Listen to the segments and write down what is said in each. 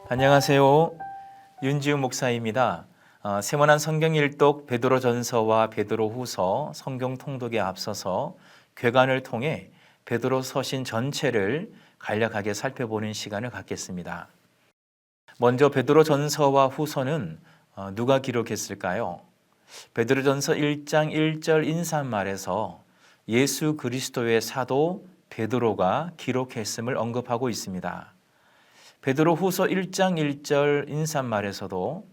안녕하세요. 윤지우 목사입니다. 세모난 성경 일독 베드로전서와 베드로후서 성경 통독에 앞서서 괴간을 통해 베드로 서신 전체를 간략하게 살펴보는 시간을 갖겠습니다. 먼저 베드로전서와 후서는 누가 기록했을까요? 베드로전서 1장 1절 인사말에서 예수 그리스도의 사도 베드로가 기록했음을 언급하고 있습니다. 베드로후서 1장 1절 인사말에서도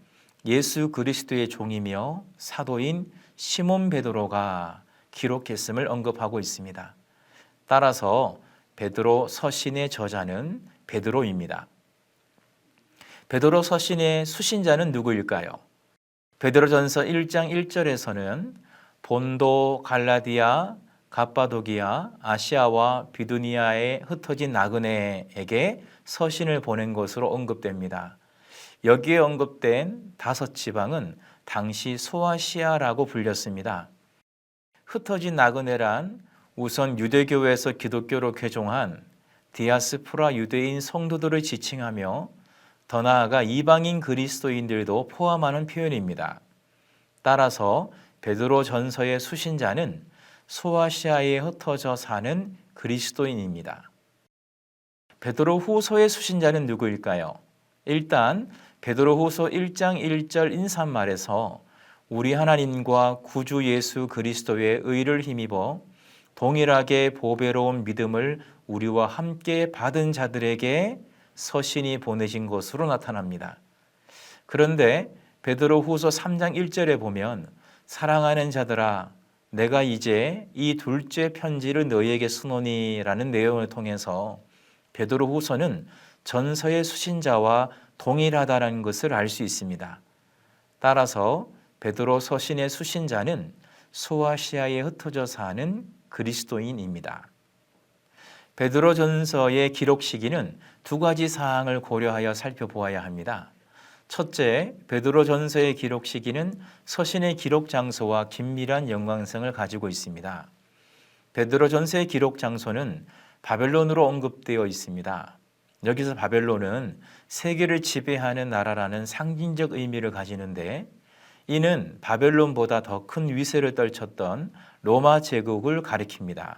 예수 그리스도의 종이며 사도인 시몬 베드로가 기록했음을 언급하고 있습니다. 따라서 베드로 서신의 저자는 베드로입니다. 베드로 서신의 수신자는 누구일까요? 베드로전서 1장 1절에서는 본도, 갈라디아, 갑바도기아, 아시아와 비두니아에 흩어진 나그네에게 서신을 보낸 것으로 언급됩니다. 여기에 언급된 5지방은 당시 소아시아라고 불렸습니다. 흩어진 나그네란 우선 유대교에서 기독교로 개종한 디아스포라 유대인 성도들을 지칭하며 더 나아가 이방인 그리스도인들도 포함하는 표현입니다. 따라서 베드로 전서의 수신자는 소아시아에 흩어져 사는 그리스도인입니다. 베드로 후서의 수신자는 누구일까요? 일단 베드로 후서 1장 1절 인사말에서 우리 하나님과 구주 예수 그리스도의 의를 힘입어 동일하게 보배로운 믿음을 우리와 함께 받은 자들에게 서신이 보내진 것으로 나타납니다. 그런데 베드로 후서 3장 1절에 보면 사랑하는 자들아 내가 이제 이 둘째 편지를 너희에게 쓰노니라는 내용을 통해서 베드로 후서는 전서의 수신자와 동일하다는 것을 알 수 있습니다. 따라서 베드로 서신의 수신자는 소아시아에 흩어져 사는 그리스도인입니다. 베드로 전서의 기록 시기는 2가지 사항을 고려하여 살펴보아야 합니다. 첫째, 베드로 전서의 기록 시기는 서신의 기록 장소와 긴밀한 연관성을 가지고 있습니다. 베드로 전서의 기록 장소는 바벨론으로 언급되어 있습니다. 여기서 바벨론은 세계를 지배하는 나라라는 상징적 의미를 가지는데 이는 바벨론보다 더 큰 위세를 떨쳤던 로마 제국을 가리킵니다.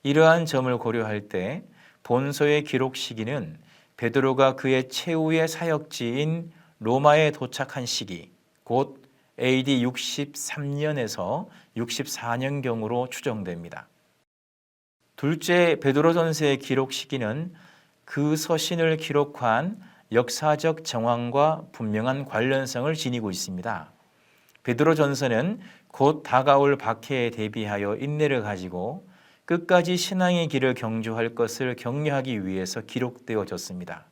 이러한 점을 고려할 때 본서의 기록 시기는 베드로가 그의 최후의 사역지인 로마에 도착한 시기, 곧 AD 63년에서 64년경으로 추정됩니다. 둘째, 베드로전서의 기록 시기는 그 서신을 기록한 역사적 정황과 분명한 관련성을 지니고 있습니다. 베드로전서는 곧 다가올 박해에 대비하여 인내를 가지고 끝까지 신앙의 길을 경주할 것을 격려하기 위해서 기록되어졌습니다.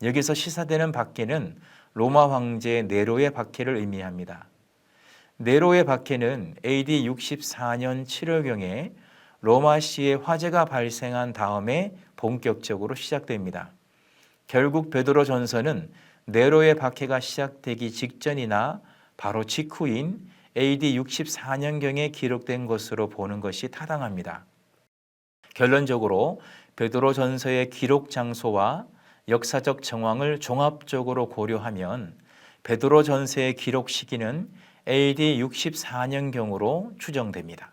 여기서 시사되는 박해는 로마 황제 네로의 박해를 의미합니다. 네로의 박해는 AD 64년 7월경에 로마시에 화재가 발생한 다음에 본격적으로 시작됩니다. 결국 베드로 전서는 네로의 박해가 시작되기 직전이나 바로 직후인 AD 64년경에 기록된 것으로 보는 것이 타당합니다. 결론적으로 베드로 전서의 기록 장소와 역사적 정황을 종합적으로 고려하면 베드로 전서의 기록 시기는 AD 64년경으로 추정됩니다.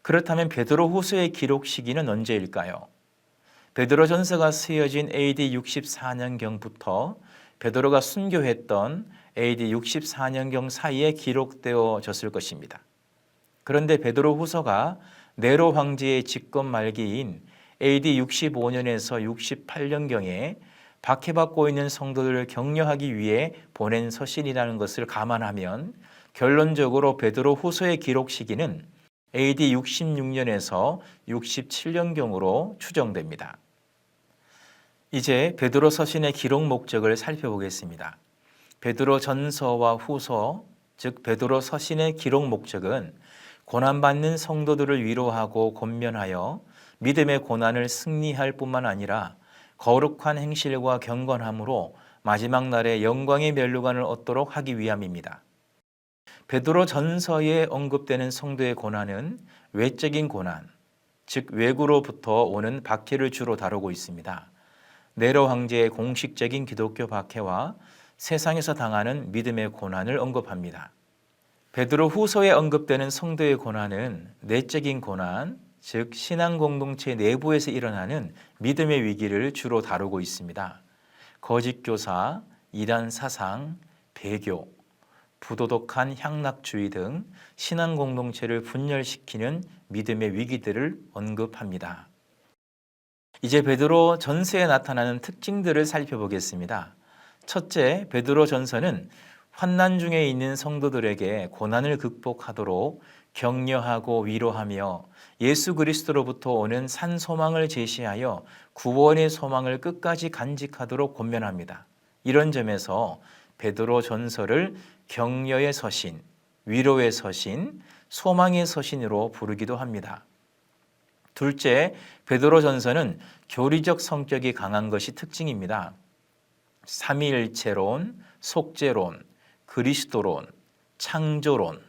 그렇다면 베드로 후서의 기록 시기는 언제일까요? 베드로 전서가 쓰여진 AD 64년경부터 베드로가 순교했던 AD 64년경 사이에 기록되어졌을 것입니다. 그런데 베드로 후서가 네로 황제의 집권 말기인 AD 65년에서 68년경에 박해받고 있는 성도들을 격려하기 위해 보낸 서신이라는 것을 감안하면 결론적으로 베드로 후서의 기록 시기는 AD 66년에서 67년경으로 추정됩니다. 이제 베드로 서신의 기록 목적을 살펴보겠습니다. 베드로 전서와 후서, 즉 베드로 서신의 기록 목적은 고난받는 성도들을 위로하고 권면하여 믿음의 고난을 승리할 뿐만 아니라 거룩한 행실과 경건함으로 마지막 날에 영광의 면류관을 얻도록 하기 위함입니다. 베드로 전서에 언급되는 성도의 고난은 외적인 고난, 즉 외구로부터 오는 박해를 주로 다루고 있습니다. 네로 황제의 공식적인 기독교 박해와 세상에서 당하는 믿음의 고난을 언급합니다. 베드로 후서에 언급되는 성도의 고난은 내적인 고난, 즉 신앙 공동체 내부에서 일어나는 믿음의 위기를 주로 다루고 있습니다. 거짓 교사, 이단 사상, 배교, 부도덕한 향락주의 등 신앙 공동체를 분열시키는 믿음의 위기들을 언급합니다. 이제 베드로 전서에 나타나는 특징들을 살펴보겠습니다. 첫째, 베드로 전서는 환난 중에 있는 성도들에게 고난을 극복하도록 격려하고 위로하며 예수 그리스도로부터 오는 산 소망을 제시하여 구원의 소망을 끝까지 간직하도록 권면합니다. 이런 점에서 베드로 전서를 격려의 서신, 위로의 서신, 소망의 서신으로 부르기도 합니다. 둘째, 베드로 전서는 교리적 성격이 강한 것이 특징입니다. 삼위일체론, 속죄론, 그리스도론, 창조론,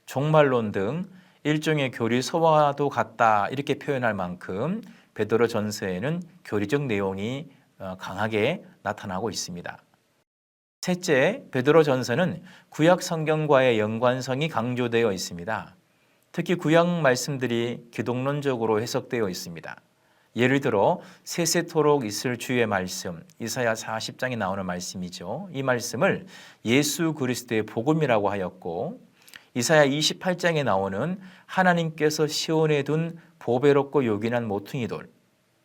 종말론 등 일종의 교리서와도 같다 이렇게 표현할 만큼 베드로 전서에는 교리적 내용이 강하게 나타나고 있습니다. 셋째, 베드로 전서는 구약 성경과의 연관성이 강조되어 있습니다. 특히 구약 말씀들이 기독론적으로 해석되어 있습니다. 예를 들어 세세토록 있을 주의 말씀, 이사야 40장에 나오는 말씀이죠. 이 말씀을 예수 그리스도의 복음이라고 하였고, 이사야 28장에 나오는 하나님께서 시온에 둔 보배롭고 요긴한 모퉁이 돌,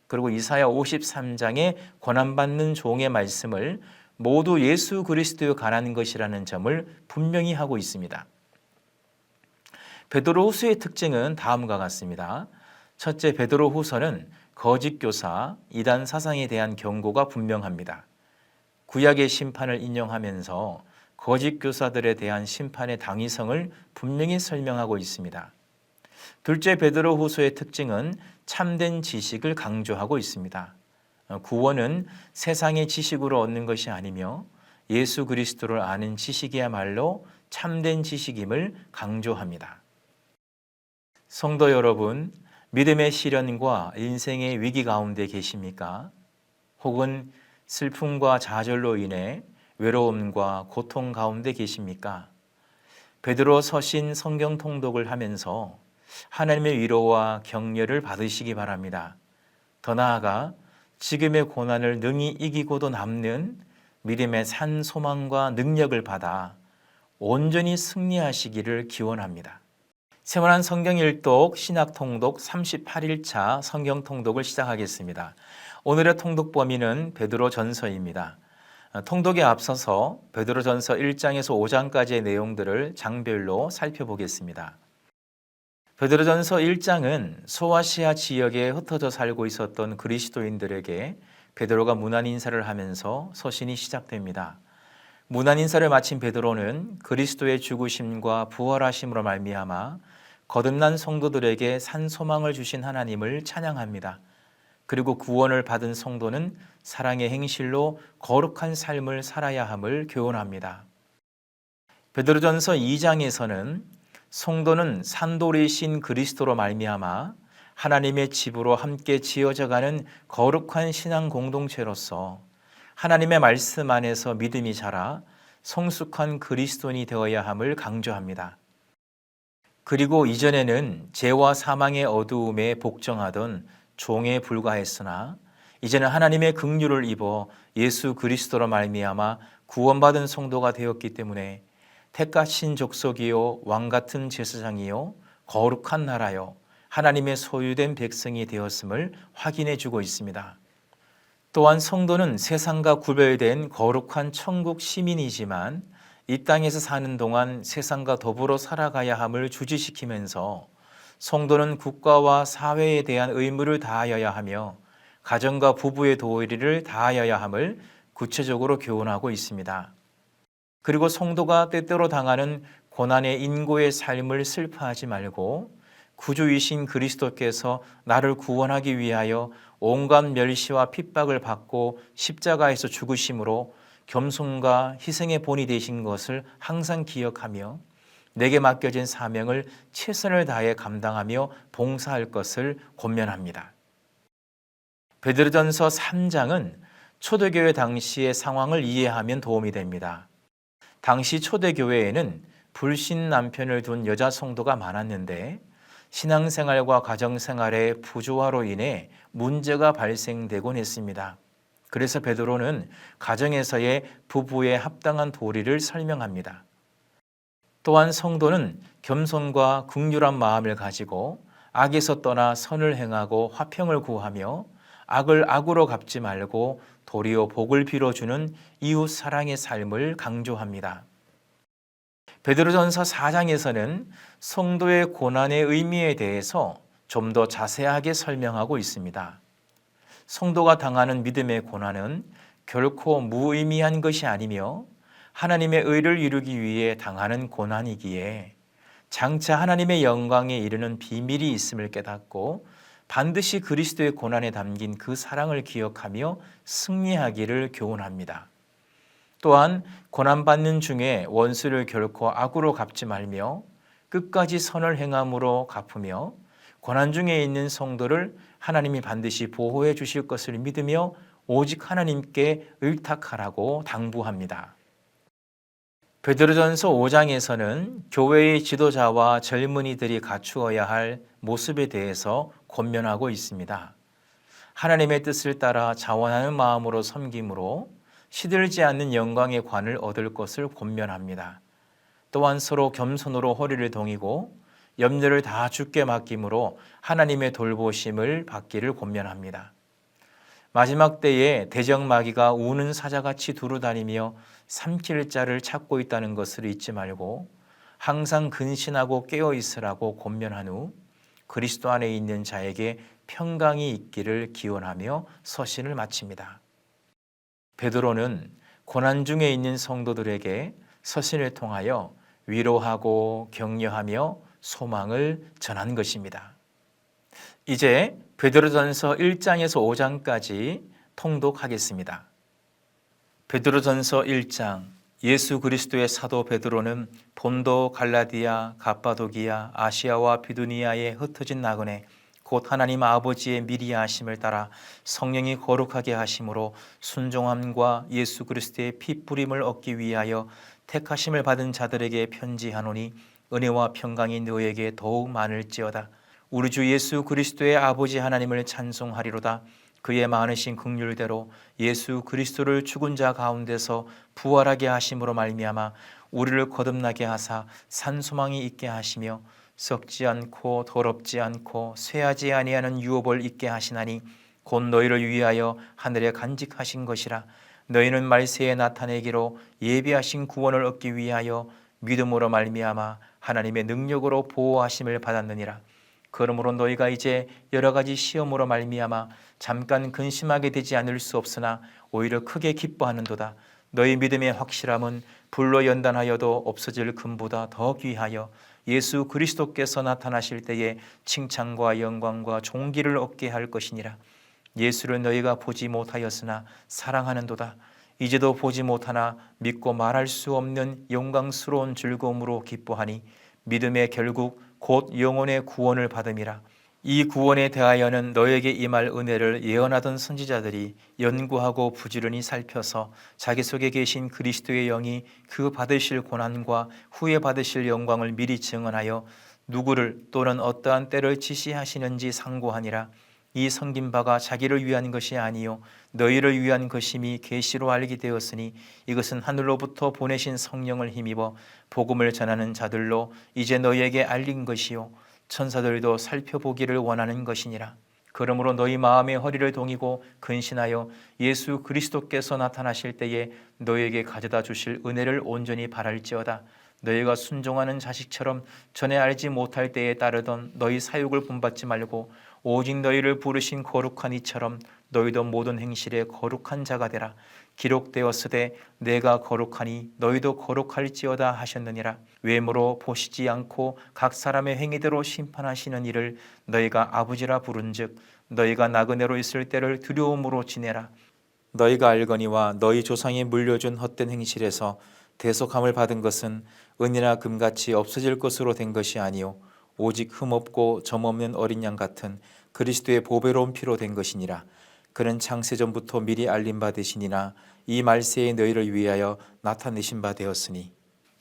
그리고 이사야 53장에 고난받는 종의 말씀을 모두 예수 그리스도에 관한 것이라는 점을 분명히 하고 있습니다. 베드로 후서의 특징은 다음과 같습니다. 첫째, 베드로 후서는 거짓 교사, 이단 사상에 대한 경고가 분명합니다. 구약의 심판을 인용하면서 거짓 교사들에 대한 심판의 당위성을 분명히 설명하고 있습니다. 둘째, 베드로 후서의 특징은 참된 지식을 강조하고 있습니다. 구원은 세상의 지식으로 얻는 것이 아니며 예수 그리스도를 아는 지식이야말로 참된 지식임을 강조합니다. 성도 여러분, 믿음의 시련과 인생의 위기 가운데 계십니까? 혹은 슬픔과 좌절로 인해 외로움과 고통 가운데 계십니까? 베드로 서신 성경 통독을 하면서 하나님의 위로와 격려를 받으시기 바랍니다. 더 나아가 지금의 고난을 능히 이기고도 남는 믿음의 산 소망과 능력을 받아 온전히 승리하시기를 기원합니다. 세원한 성경일독 신학통독 38일차 성경통독을 시작하겠습니다. 오늘의 통독 범위는 베드로 전서입니다. 통독에 앞서서 베드로 전서 1장에서 5장까지의 내용들을 장별로 살펴보겠습니다. 베드로 전서 1장은 소아시아 지역에 흩어져 살고 있었던 그리스도인들에게 베드로가 문안 인사를 하면서 서신이 시작됩니다. 문안 인사를 마친 베드로는 그리스도의 죽으심과 부활하심으로 말미암아 거듭난 성도들에게 산 소망을 주신 하나님을 찬양합니다. 그리고 구원을 받은 성도는 사랑의 행실로 거룩한 삶을 살아야 함을 교훈합니다. 베드로전서 2장에서는 성도는 산돌이신 그리스도로 말미암아 하나님의 집으로 함께 지어져가는 거룩한 신앙 공동체로서 하나님의 말씀 안에서 믿음이 자라 성숙한 그리스도인이 되어야 함을 강조합니다. 그리고 이전에는 죄와 사망의 어두움에 복종하던 종에 불과했으나 이제는 하나님의 긍휼을 입어 예수 그리스도로 말미암아 구원받은 성도가 되었기 때문에 택하신 족속이요 왕 같은 제사장이요 거룩한 나라요 하나님의 소유된 백성이 되었음을 확인해 주고 있습니다. 또한 성도는 세상과 구별된 거룩한 천국 시민이지만 이 땅에서 사는 동안 세상과 더불어 살아가야 함을 주지시키면서 성도는 국가와 사회에 대한 의무를 다하여야 하며 가정과 부부의 도리를 다하여야 함을 구체적으로 교훈하고 있습니다. 그리고 성도가 때때로 당하는 고난의 인고의 삶을 슬퍼하지 말고 구주이신 그리스도께서 나를 구원하기 위하여 온갖 멸시와 핍박을 받고 십자가에서 죽으심으로 겸손과 희생의 본이 되신 것을 항상 기억하며 내게 맡겨진 사명을 최선을 다해 감당하며 봉사할 것을 권면합니다. 베드로전서 3장은 초대교회 당시의 상황을 이해하면 도움이 됩니다. 당시 초대교회에는 불신 남편을 둔 여자 성도가 많았는데 신앙생활과 가정생활의 부조화로 인해 문제가 발생되곤 했습니다. 그래서 베드로는 가정에서의 부부의 합당한 도리를 설명합니다. 또한 성도는 겸손과 긍휼한 마음을 가지고 악에서 떠나 선을 행하고 화평을 구하며 악을 악으로 갚지 말고 도리어 복을 빌어주는 이웃 사랑의 삶을 강조합니다. 베드로전서 4장에서는 성도의 고난의 의미에 대해서 좀 더 자세하게 설명하고 있습니다. 성도가 당하는 믿음의 고난은 결코 무의미한 것이 아니며 하나님의 의를 이루기 위해 당하는 고난이기에 장차 하나님의 영광에 이르는 비밀이 있음을 깨닫고 반드시 그리스도의 고난에 담긴 그 사랑을 기억하며 승리하기를 교훈합니다. 또한 고난받는 중에 원수를 결코 악으로 갚지 말며 끝까지 선을 행함으로 갚으며 고난 중에 있는 성도를 하나님이 반드시 보호해 주실 것을 믿으며 오직 하나님께 의탁하라고 당부합니다. 베드로전서 5장에서는 교회의 지도자와 젊은이들이 갖추어야 할 모습에 대해서 권면하고 있습니다. 하나님의 뜻을 따라 자원하는 마음으로 섬김으로 시들지 않는 영광의 관을 얻을 것을 권면합니다. 또한 서로 겸손으로 허리를 동이고 염려를 다 주께 맡김으로 하나님의 돌보심을 받기를 권면합니다. 마지막 때에 대적마귀가 우는 사자같이 두루다니며 삼킬 자를 찾고 있다는 것을 잊지 말고 항상 근신하고 깨어 있으라고 권면한 후 그리스도 안에 있는 자에게 평강이 있기를 기원하며 서신을 마칩니다. 베드로는 고난 중에 있는 성도들에게 서신을 통하여 위로하고 격려하며 소망을 전한 것입니다. 이제 베드로전서 1장에서 5장까지 통독하겠습니다. 베드로전서 1장. 예수 그리스도의 사도 베드로는 본도, 갈라디아, 갑바도기아, 아시아와 비두니아에 흩어진 나그네 곧 하나님 아버지의 미리 하심을 따라 성령이 거룩하게 하심으로 순종함과 예수 그리스도의 피 뿌림을 얻기 위하여 택하심을 받은 자들에게 편지하노니 은혜와 평강이 너에게 더욱 많을지어다. 우리 주 예수 그리스도의 아버지 하나님을 찬송하리로다. 그의 많으신 긍휼대로 예수 그리스도를 죽은 자 가운데서 부활하게 하심으로 말미암아 우리를 거듭나게 하사 산소망이 있게 하시며 썩지 않고 더럽지 않고 쇠하지 아니하는 유업을 있게 하시나니 곧 너희를 위하여 하늘에 간직하신 것이라. 너희는 말세에 나타내기로 예비하신 구원을 얻기 위하여 믿음으로 말미암아 하나님의 능력으로 보호하심을 받았느니라. 그러므로 너희가 이제 여러 가지 시험으로 말미암아 잠깐 근심하게 되지 않을 수 없으나 오히려 크게 기뻐하는도다. 너희 믿음의 확실함은 불로 연단하여도 없어질 금보다 더 귀하여 예수 그리스도께서 나타나실 때에 칭찬과 영광과 존귀를 얻게 할 것이니라. 예수를 너희가 보지 못하였으나 사랑하는도다. 이제도 보지 못하나 믿고 말할 수 없는 영광스러운 즐거움으로 기뻐하니 믿음의 결국 곧 영혼의 구원을 받음이라. 이 구원에 대하여는 너에게 임할 은혜를 예언하던 선지자들이 연구하고 부지런히 살펴서 자기 속에 계신 그리스도의 영이 그 받으실 고난과 후에 받으실 영광을 미리 증언하여 누구를 또는 어떠한 때를 지시하시는지 상고하니라. 이 섬긴 바가 자기를 위한 것이 아니요 너희를 위한 것임이 계시로 알게 되었으니 이것은 하늘로부터 보내신 성령을 힘입어 복음을 전하는 자들로 이제 너희에게 알린 것이요 천사들도 살펴보기를 원하는 것이니라. 그러므로 너희 마음의 허리를 동이고 근신하여 예수 그리스도께서 나타나실 때에 너희에게 가져다 주실 은혜를 온전히 바랄지어다. 너희가 순종하는 자식처럼 전에 알지 못할 때에 따르던 너희 사육을 본받지 말고 오직 너희를 부르신 거룩한 이처럼 너희도 모든 행실에 거룩한 자가 되라. 기록되었으되 내가 거룩하니 너희도 거룩할지어다 하셨느니라. 외모로 보시지 않고 각 사람의 행위대로 심판하시는 이를 너희가 아버지라 부른즉 너희가 나그네로 있을 때를 두려움으로 지내라. 너희가 알거니와 너희 조상이 물려준 헛된 행실에서 대속함을 받은 것은 은이나 금같이 없어질 것으로 된 것이 아니요 오직 흠없고 점없는 어린 양 같은 그리스도의 보배로운 피로 된 것이니라. 그는 창세전부터 미리 알림 받으시니나 이 말세에 너희를 위하여 나타내신 바 되었으니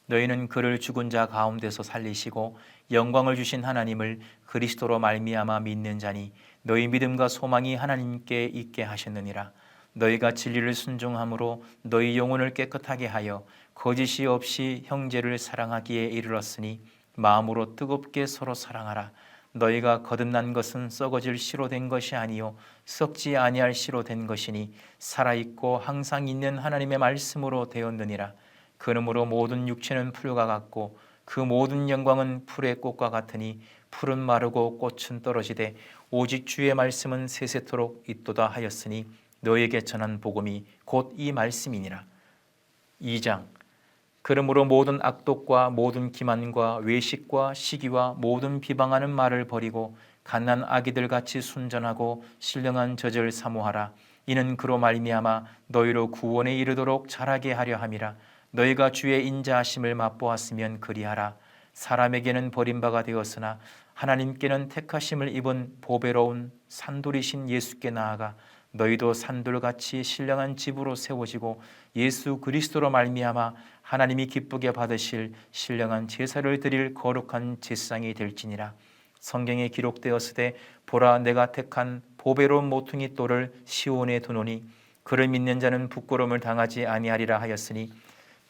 너희는 그를 죽은 자 가운데서 살리시고 영광을 주신 하나님을 그리스도로 말미암아 믿는 자니 너희 믿음과 소망이 하나님께 있게 하셨느니라. 너희가 진리를 순종함으로 너희 영혼을 깨끗하게 하여 거짓이 없이 형제를 사랑하기에 이르렀으니 마음으로 뜨겁게 서로 사랑하라. 너희가 거듭난 것은 썩어질 씨로 된 것이 아니요 썩지 아니할 씨로 된 것이니 살아있고 항상 있는 하나님의 말씀으로 되었느니라. 그러므로 모든 육체는 풀과 같고 그 모든 영광은 풀의 꽃과 같으니 풀은 마르고 꽃은 떨어지되 오직 주의 말씀은 세세토록 있도다 하였으니 너희에게 전한 복음이 곧 이 말씀이니라. 2장. 그러므로 모든 악독과 모든 기만과 외식과 시기와 모든 비방하는 말을 버리고 갓난 아기들 같이 순전하고 신령한 젖을 사모하라. 이는 그로 말미암아 너희로 구원에 이르도록 자라게 하려 함이라. 너희가 주의 인자하심을 맛보았으면 그리하라. 사람에게는 버림바가 되었으나 하나님께는 택하심을 입은 보배로운 산돌이신 예수께 나아가 너희도 산돌같이 신령한 집으로 세워지고 예수 그리스도로 말미암아 하나님이 기쁘게 받으실 신령한 제사를 드릴 거룩한 제사장이 될지니라. 성경에 기록되었으되 보라 내가 택한 보배로운 모퉁이 돌을 시온에 두노니 그를 믿는 자는 부끄러움을 당하지 아니하리라 하였으니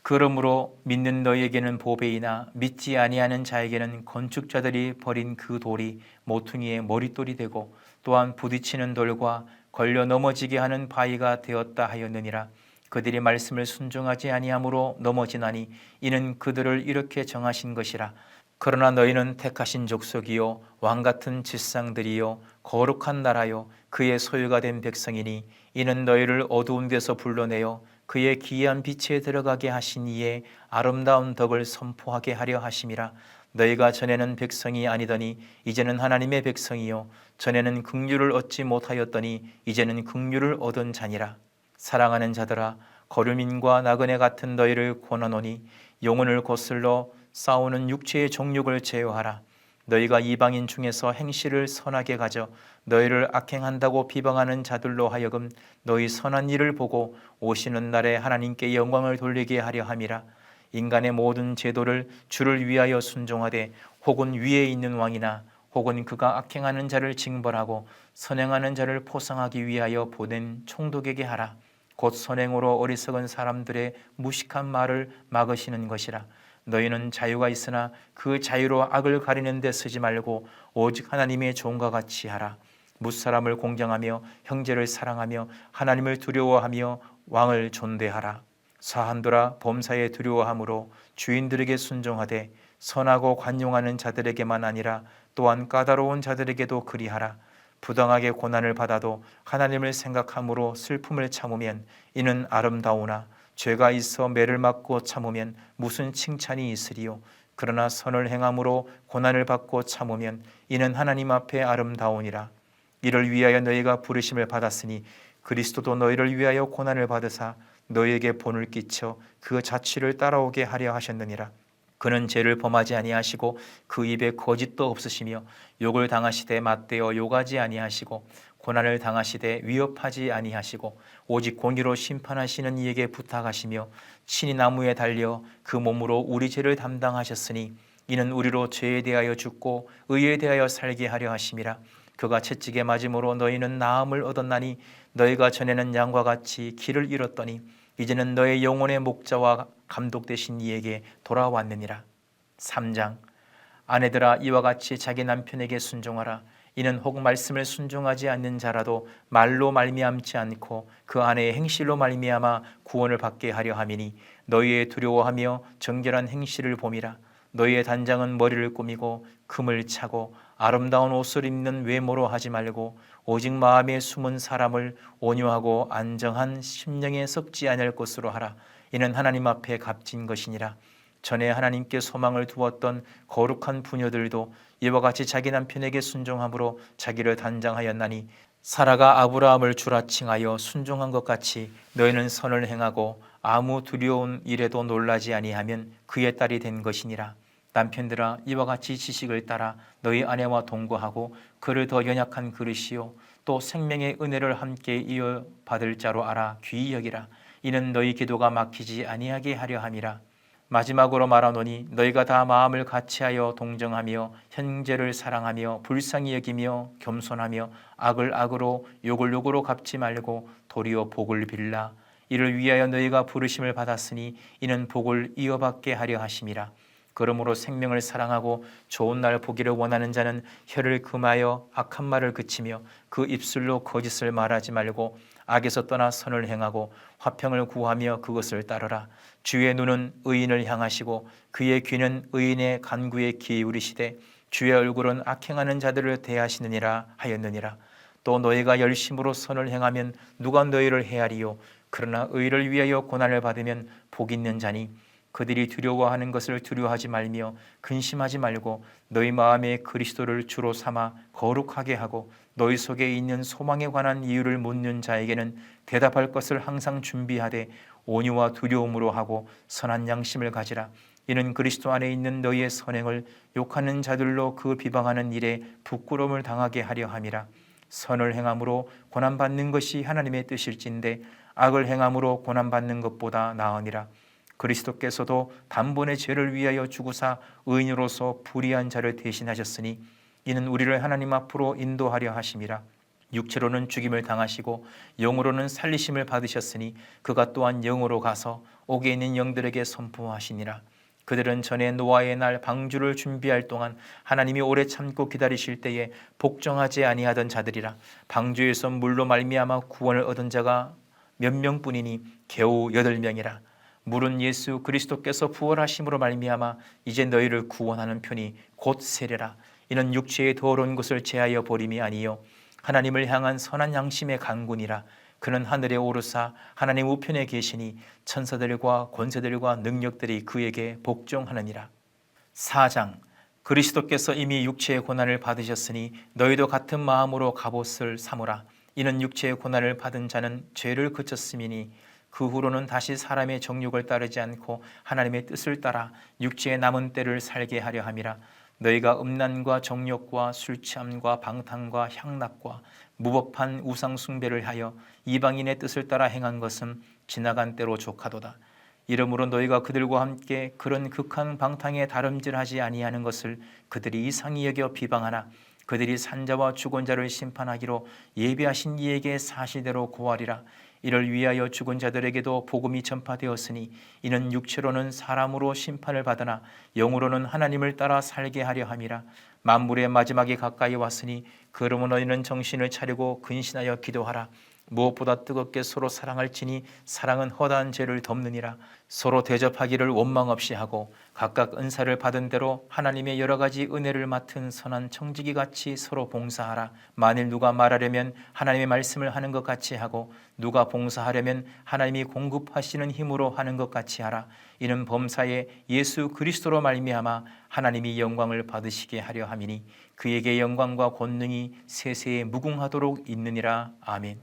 그러므로 믿는 너희에게는 보배이나 믿지 아니하는 자에게는 건축자들이 버린 그 돌이 모퉁이의 머릿돌이 되고 또한 부딪히는 돌과 걸려 넘어지게 하는 바위가 되었다 하였느니라. 그들이 말씀을 순종하지 아니하므로 넘어지나니 이는 그들을 이렇게 정하신 것이라. 그러나 너희는 택하신 족속이요 왕같은 지상들이요 거룩한 나라요 그의 소유가 된 백성이니 이는 너희를 어두운 데서 불러내어 그의 기이한 빛에 들어가게 하신 이의 아름다운 덕을 선포하게 하려 하심이라. 너희가 전에는 백성이 아니더니 이제는 하나님의 백성이요 전에는 긍휼을 얻지 못하였더니 이제는 긍휼을 얻은 자니라. 사랑하는 자들아 거류민과 나그네 같은 너희를 권하노니 영혼을 거슬러 싸우는 육체의 정욕을 제어하라. 너희가 이방인 중에서 행실을 선하게 가져 너희를 악행한다고 비방하는 자들로 하여금 너희 선한 일을 보고 오시는 날에 하나님께 영광을 돌리게 하려 함이라. 인간의 모든 제도를 주를 위하여 순종하되 혹은 위에 있는 왕이나 혹은 그가 악행하는 자를 징벌하고 선행하는 자를 포상하기 위하여 보낸 총독에게 하라. 곧 선행으로 어리석은 사람들의 무식한 말을 막으시는 것이라. 너희는 자유가 있으나 그 자유로 악을 가리는 데 쓰지 말고 오직 하나님의 종과 같이 하라. 무사람을 공경하며 형제를 사랑하며 하나님을 두려워하며 왕을 존대하라. 사한도라 범사에 두려워함으로 주인들에게 순종하되 선하고 관용하는 자들에게만 아니라 또한 까다로운 자들에게도 그리하라. 부당하게 고난을 받아도 하나님을 생각함으로 슬픔을 참으면 이는 아름다우나 죄가 있어 매를 맞고 참으면 무슨 칭찬이 있으리요. 그러나 선을 행함으로 고난을 받고 참으면 이는 하나님 앞에 아름다우니라. 이를 위하여 너희가 부르심을 받았으니 그리스도도 너희를 위하여 고난을 받으사 너희에게 본을 끼쳐 그 자취를 따라오게 하려 하셨느니라. 그는 죄를 범하지 아니하시고 그 입에 거짓도 없으시며 욕을 당하시되 맞대어 욕하지 아니하시고 고난을 당하시되 위협하지 아니하시고 오직 공의로 심판하시는 이에게 부탁하시며 친히 나무에 달려 그 몸으로 우리 죄를 담당하셨으니 이는 우리로 죄에 대하여 죽고 의에 대하여 살게 하려 하심이라. 그가 채찍에 맞음으로 너희는 나음을 얻었나니 너희가 전에는 양과 같이 길을 잃었더니 이제는 너의 영혼의 목자와 감독 되신 이에게 돌아왔느니라. 3장. 아내들아 이와 같이 자기 남편에게 순종하라. 이는 혹 말씀을 순종하지 않는 자라도 말로 말미암지 않고 그 아내의 행실로 말미암아 구원을 받게 하려 함이니 너희의 두려워하며 정결한 행실을 봄이라. 너희의 단장은 머리를 꾸미고 금을 차고 아름다운 옷을 입는 외모로 하지 말고 오직 마음에 숨은 사람을 온유하고 안정한 심령에 썩지 않을 것으로 하라. 이는 하나님 앞에 값진 것이니라. 전에 하나님께 소망을 두었던 거룩한 부녀들도 이와 같이 자기 남편에게 순종함으로 자기를 단장하였나니 사라가 아브라함을 주라 칭하여 순종한 것 같이 너희는 선을 행하고 아무 두려운 일에도 놀라지 아니하면 그의 딸이 된 것이니라. 남편들아 이와 같이 지식을 따라 너희 아내와 동거하고 그를 더 연약한 그릇이요 또 생명의 은혜를 함께 이어받을 자로 알아 귀히 여기라. 이는 너희 기도가 막히지 아니하게 하려 함이라. 마지막으로 말하노니 너희가 다 마음을 같이하여 동정하며 형제를 사랑하며 불쌍히 여기며 겸손하며 악을 악으로 욕을 욕으로 갚지 말고 도리어 복을 빌라. 이를 위하여 너희가 부르심을 받았으니 이는 복을 이어받게 하려 하심이라. 그러므로 생명을 사랑하고 좋은 날 보기를 원하는 자는 혀를 금하여 악한 말을 그치며 그 입술로 거짓을 말하지 말고 악에서 떠나 선을 행하고 화평을 구하며 그것을 따르라. 주의 눈은 의인을 향하시고 그의 귀는 의인의 간구에 기울이시되 주의 얼굴은 악행하는 자들을 대하시느니라 하였느니라. 또 너희가 열심으로 선을 행하면 누가 너희를 헤아리요. 그러나 의를 위하여 고난을 받으면 복 있는 자니 그들이 두려워하는 것을 두려워하지 말며 근심하지 말고 너희 마음에 그리스도를 주로 삼아 거룩하게 하고 너희 속에 있는 소망에 관한 이유를 묻는 자에게는 대답할 것을 항상 준비하되 온유와 두려움으로 하고 선한 양심을 가지라. 이는 그리스도 안에 있는 너희의 선행을 욕하는 자들로 그 비방하는 일에 부끄러움을 당하게 하려 함이라. 선을 행함으로 고난받는 것이 하나님의 뜻일진데 악을 행함으로 고난받는 것보다 나으니라. 그리스도께서도 단번에 죄를 위하여 죽으사 의인으로서 불의한 자를 대신하셨으니 이는 우리를 하나님 앞으로 인도하려 하심이라. 육체로는 죽임을 당하시고 영으로는 살리심을 받으셨으니 그가 또한 영으로 가서 옥에 있는 영들에게 선포하시니라. 그들은 전에 노아의 날 방주를 준비할 동안 하나님이 오래 참고 기다리실 때에 복종하지 아니하던 자들이라. 방주에서 물로 말미암아 구원을 얻은 자가 몇 명뿐이니 겨우 8명이라. 물은 예수 그리스도께서 부활하심으로 말미암아 이제 너희를 구원하는 편이 곧 세례라. 이는 육체의 더러운 것을 제하여 버림이 아니요 하나님을 향한 선한 양심의 강군이라. 그는 하늘에 오르사 하나님 우편에 계시니 천사들과 권세들과 능력들이 그에게 복종하느니라. 4장. 그리스도께서 이미 육체의 고난을 받으셨으니 너희도 같은 마음으로 갑옷을 삼으라. 이는 육체의 고난을 받은 자는 죄를 그쳤음이니 그 후로는 다시 사람의 정욕을 따르지 않고 하나님의 뜻을 따라 육체의 남은 때를 살게 하려 함이라. 너희가 음란과 정욕과 술 취함과 방탕과 향락과 무법한 우상 숭배를 하여 이방인의 뜻을 따라 행한 것은 지나간 때로 족하도다. 이러므로 너희가 그들과 함께 그런 극한 방탕에 다름질하지 아니하는 것을 그들이 이상히 여겨 비방하나 그들이 산자와 죽은 자를 심판하기로 예비하신 이에게 사실대로 고하리라. 이를 위하여 죽은 자들에게도 복음이 전파되었으니 이는 육체로는 사람으로 심판을 받으나 영으로는 하나님을 따라 살게 하려 함이라. 만물의 마지막이 가까이 왔으니 그러므로 너희는 정신을 차리고 근신하여 기도하라. 무엇보다 뜨겁게 서로 사랑할지니 사랑은 허다한 죄를 덮느니라. 서로 대접하기를 원망 없이 하고 각각 은사를 받은 대로 하나님의 여러 가지 은혜를 맡은 선한 청지기 같이 서로 봉사하라. 만일 누가 말하려면 하나님의 말씀을 하는 것 같이 하고 누가 봉사하려면 하나님이 공급하시는 힘으로 하는 것 같이 하라. 이는 범사에 예수 그리스도로 말미암아 하나님이 영광을 받으시게 하려 함이니 그에게 영광과 권능이 세세에 무궁하도록 있느니라. 아멘.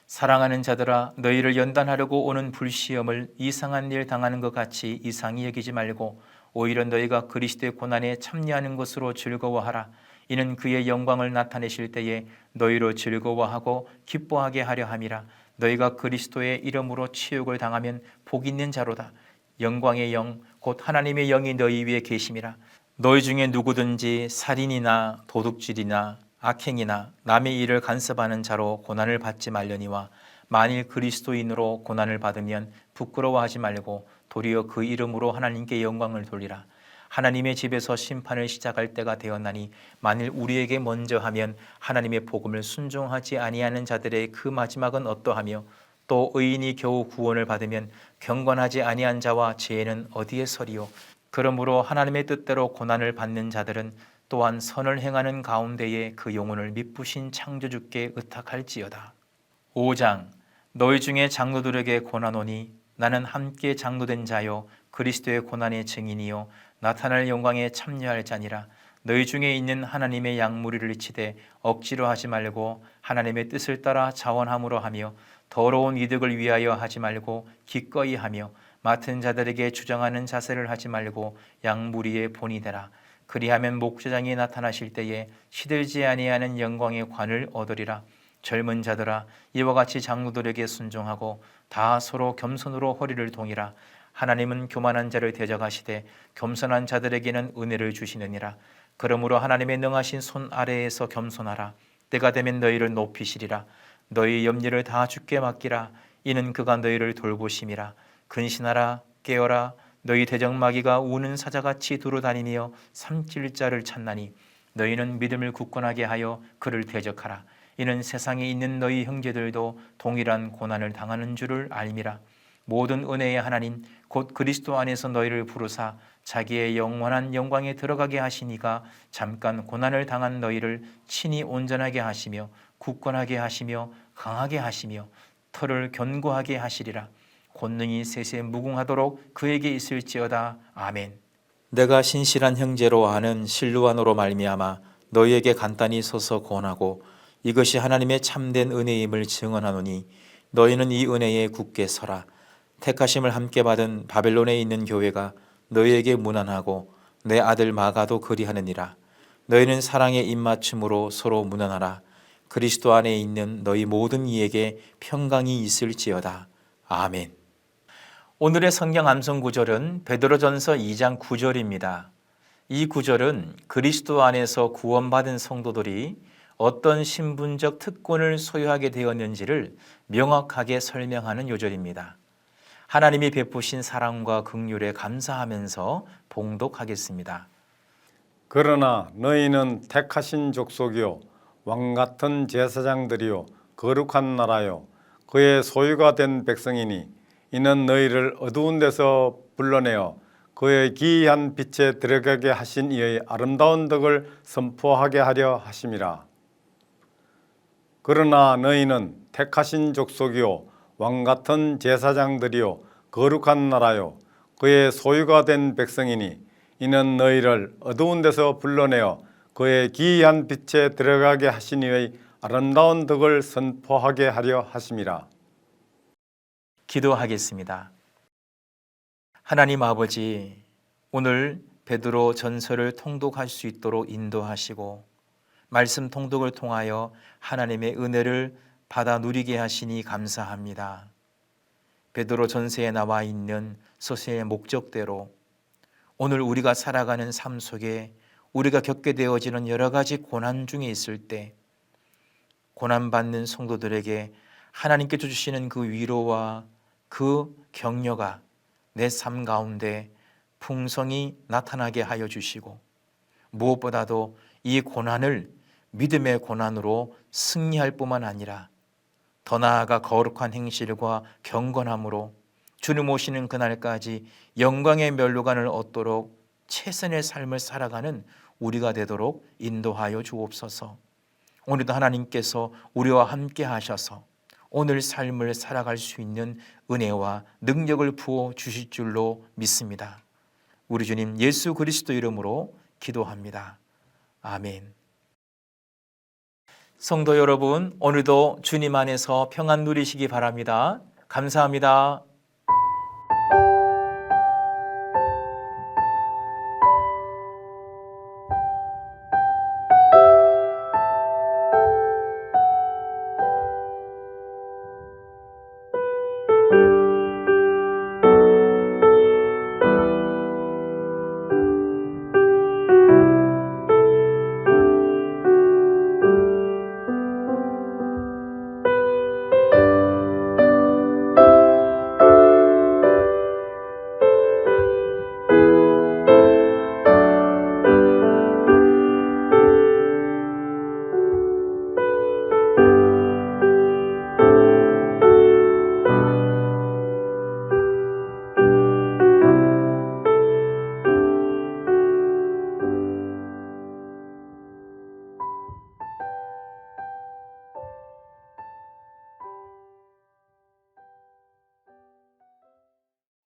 사랑하는 자들아, 너희를 연단하려고 오는 불시험을 이상한 일 당하는 것 같이 이상히 여기지 말고 오히려 너희가 그리스도의 고난에 참여하는 것으로 즐거워하라. 이는 그의 영광을 나타내실 때에 너희로 즐거워하고 기뻐하게 하려 함이라. 너희가 그리스도의 이름으로 치욕을 당하면 복 있는 자로다. 영광의 영 곧 하나님의 영이 너희 위에 계심이라. 너희 중에 누구든지 살인이나 도둑질이나 악행이나 남의 일을 간섭하는 자로 고난을 받지 말려니와 만일 그리스도인으로 고난을 받으면 부끄러워하지 말고 도리어 그 이름으로 하나님께 영광을 돌리라. 하나님의 집에서 심판을 시작할 때가 되었나니 만일 우리에게 먼저 하면 하나님의 복음을 순종하지 아니하는 자들의 그 마지막은 어떠하며 또 의인이 겨우 구원을 받으면 경건하지 아니한 자와 죄는 어디에 서리요. 그러므로 하나님의 뜻대로 고난을 받는 자들은 또한 선을 행하는 가운데에 그 영혼을 미쁘신 창조주께 의탁할지어다. 5장. 너희 중에 장로들에게 권하노니 나는 함께 장로된 자요 그리스도의 고난의 증인이요 나타날 영광에 참여할 자니라. 너희 중에 있는 하나님의 양무리를 치되 억지로 하지 말고 하나님의 뜻을 따라 자원함으로 하며 더러운 이득을 위하여 하지 말고 기꺼이 하며 맡은 자들에게 주장하는 자세를 하지 말고 양무리의 본이 되라. 그리하면 목자장이 나타나실 때에 시들지 아니하는 영광의 관을 얻으리라. 젊은 자들아 이와 같이 장로들에게 순종하고 다 서로 겸손으로 허리를 동이라. 하나님은 교만한 자를 대적하시되 겸손한 자들에게는 은혜를 주시느니라. 그러므로 하나님의 능하신 손 아래에서 겸손하라. 때가 되면 너희를 높이시리라. 너희 염려를 다 주께 맡기라. 이는 그가 너희를 돌보심이라. 근신하라 깨어라. 너희 대적마귀가 우는 사자같이 두루다니며 삼킬 자를 찾나니 너희는 믿음을 굳건하게 하여 그를 대적하라. 이는 세상에 있는 너희 형제들도 동일한 고난을 당하는 줄을 알미라. 모든 은혜의 하나님 곧 그리스도 안에서 너희를 부르사 자기의 영원한 영광에 들어가게 하시니가 잠깐 고난을 당한 너희를 친히 온전하게 하시며 굳건하게 하시며 강하게 하시며 털을 견고하게 하시리라. 권능이 세세 무궁하도록 그에게 있을지어다. 아멘. 내가 신실한 형제로 아는 실루아노로 말미암아 너희에게 간단히 서서 권하고 이것이 하나님의 참된 은혜임을 증언하노니 너희는 이 은혜에 굳게 서라. 택하심을 함께 받은 바벨론에 있는 교회가 너희에게 문안하고 내 아들 마가도 그리하느니라. 너희는 사랑의 입맞춤으로 서로 문안하라. 그리스도 안에 있는 너희 모든 이에게 평강이 있을지어다. 아멘. 오늘의 성경 암송 구절은 베드로전서 2장 9절입니다. 이 구절은 그리스도 안에서 구원받은 성도들이 어떤 신분적 특권을 소유하게 되었는지를 명확하게 설명하는 요절입니다. 하나님이 베푸신 사랑과 긍휼에 감사하면서 봉독하겠습니다. 그러나 너희는 택하신 족속이요 왕같은 제사장들이요 거룩한 나라요 그의 소유가 된 백성이니 이는 너희를 어두운 데서 불러내어 그의 기이한 빛에 들어가게 하신 이의 아름다운 덕을 선포하게 하려 하심이라. 그러나 너희는 택하신 족속이요 왕같은 제사장들이요 거룩한 나라요 그의 소유가 된 백성이니 이는 너희를 어두운 데서 불러내어 그의 기이한 빛에 들어가게 하신 이의 아름다운 덕을 선포하게 하려 하심이라. 기도하겠습니다. 하나님 아버지, 오늘 베드로 전서를 통독할 수 있도록 인도하시고 말씀 통독을 통하여 하나님의 은혜를 받아 누리게 하시니 감사합니다. 베드로 전서에 나와 있는 서신의 목적대로 오늘 우리가 살아가는 삶 속에 우리가 겪게 되어지는 여러 가지 고난 중에 있을 때 고난받는 성도들에게 하나님께서 주시는 그 위로와 그 격려가 내 삶 가운데 풍성히 나타나게 하여 주시고 무엇보다도 이 고난을 믿음의 고난으로 승리할 뿐만 아니라 더 나아가 거룩한 행실과 경건함으로 주님 오시는 그날까지 영광의 면류관을 얻도록 최선의 삶을 살아가는 우리가 되도록 인도하여 주옵소서. 오늘도 하나님께서 우리와 함께 하셔서 오늘 삶을 살아갈 수 있는 은혜와 능력을 부어 주실 줄로 믿습니다. 우리 주님 예수 그리스도 이름으로 기도합니다. 아멘. 성도 여러분, 오늘도 주님 안에서 평안 누리시기 바랍니다. 감사합니다.